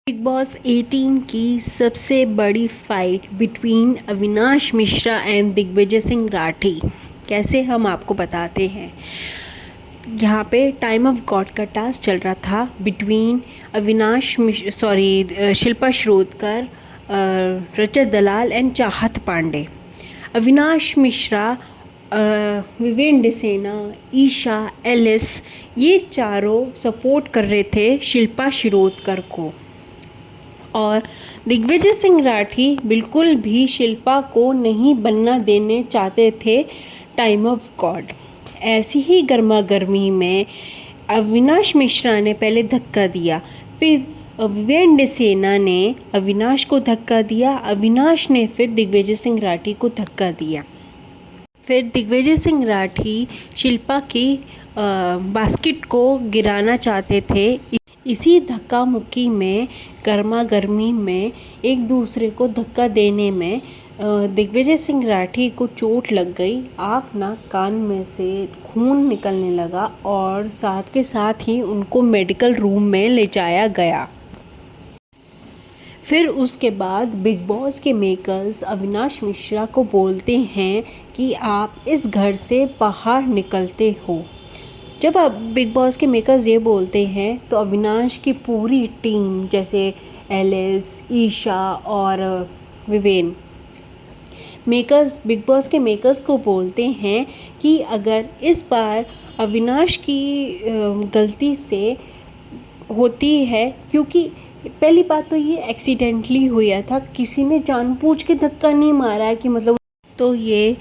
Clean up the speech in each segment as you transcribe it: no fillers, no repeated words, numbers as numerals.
Big boss 18 की सबसे बड़ी fight between Avinash Mishra and Digvijay Singh Rathee कैसे हम आपको बताते हैं। यहाँ पे टाइम ऑफ गॉड का टास्क चल रहा था बिटवीन शिल्पा शिरोडकर, रजत दलाल एंड चाहत पांडे। अविनाश मिश्रा, विवेन डिसेना, ईशा, एलिस, ये चारों सपोर्ट कर रहे थे शिल्पा शिरोडकर को, और दिग्विजय सिंह राठी बिल्कुल भी शिल्पा को नहीं बनना देने चाहते थे टाइम ऑफ गॉड। ऐसी ही गर्मा गर्मी में अविनाश मिश्रा ने पहले धक्का दिया, फिर विवेन डिसेना ने अविनाश को धक्का दिया, अविनाश ने फिर दिग्विजय सिंह राठी को धक्का दिया। फिर दिग्विजय सिंह राठी शिल्पा की बास्केट को गिराना चाहते थे। इसी धक्का मुक्की में, गर्मा गर्मी में, एक दूसरे को धक्का देने में दिग्विजय सिंह राठी को चोट लग गई। आँख नाक कान में से खून निकलने लगा और साथ के साथ ही उनको मेडिकल रूम में ले जाया गया। फिर उसके बाद बिग बॉस के मेकर्स अविनाश मिश्रा को बोलते हैं कि आप इस घर से बाहर निकलते हो। जब अब बिग बॉस के मेकर्स ये बोलते हैं तो अविनाश की पूरी टीम, जैसे एलिस, ईशा और विवेन, बिग बॉस के मेकर्स को बोलते हैं कि अगर इस बार अविनाश की गलती से होती है, क्योंकि पहली बात तो ये एक्सीडेंटली हुआ था, किसी ने जानबूझ के धक्का नहीं मारा है कि मतलब, तो ये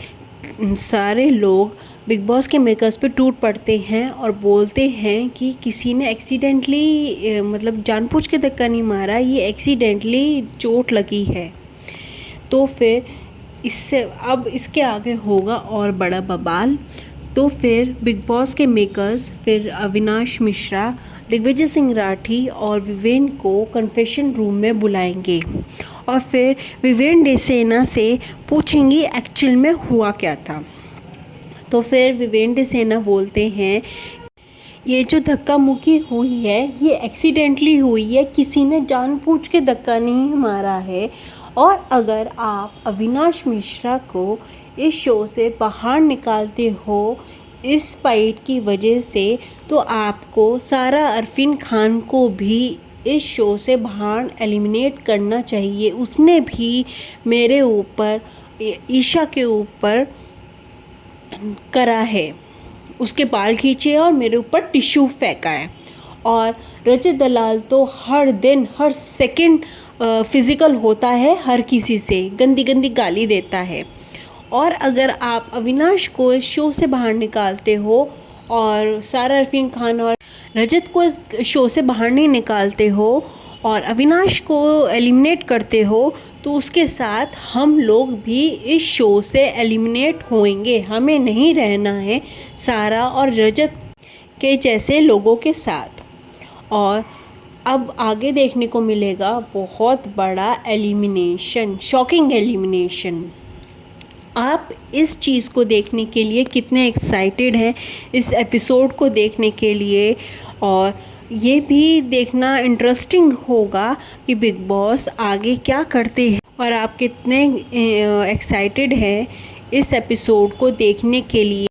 सारे लोग बिग बॉस के मेकर्स पे टूट पड़ते हैं और बोलते हैं कि किसी ने एक्सीडेंटली मतलब जानबूझ के धक्का नहीं मारा, ये एक्सीडेंटली चोट लगी है। तो फिर इससे अब इसके आगे होगा और बड़ा बवाल। तो फिर बिग बॉस के मेकर्स फिर अविनाश मिश्रा, दिग्विजय सिंह राठी और विवेन को कन्फेशन रूम में बुलाएंगे और फिर विवेन डिसेना से पूछेंगी एक्चुअल में हुआ क्या था। तो फिर विवेन डिसेना बोलते हैं ये जो धक्का मुक्की हुई है ये एक्सीडेंटली हुई है, किसी ने जानबूझ के धक्का नहीं मारा है। और अगर आप अविनाश मिश्रा को इस शो से बाहर निकालते हो इस फाइट की वजह से, तो आपको सारा अरफीन खान को भी इस शो से बाहर एलिमिनेट करना चाहिए। उसने भी मेरे ऊपर, ईशा के ऊपर करा है, उसके बाल खींचे और मेरे ऊपर टिश्यू फेंका है। और रजत दलाल तो हर दिन हर सेकंड फिज़िकल होता है, हर किसी से गंदी गंदी गाली देता है। और अगर आप अविनाश को इस शो से बाहर निकालते हो और सारा अरफीन खान और रजत को इस शो से बाहर नहीं निकालते हो और अविनाश को एलिमिनेट करते हो, तो उसके साथ हम लोग भी इस शो से एलिमिनेट होंगे। हमें नहीं रहना है सारा और रजत के जैसे लोगों के साथ। और अब आगे देखने को मिलेगा बहुत बड़ा एलिमिनेशन, शॉकिंग एलिमिनेशन। आप इस चीज़ को देखने के लिए कितने एक्साइटेड हैं इस एपिसोड को देखने के लिए, और ये भी देखना इंटरेस्टिंग होगा कि बिग बॉस आगे क्या करते हैं और आप कितने एक्साइटेड हैं इस एपिसोड को देखने के लिए।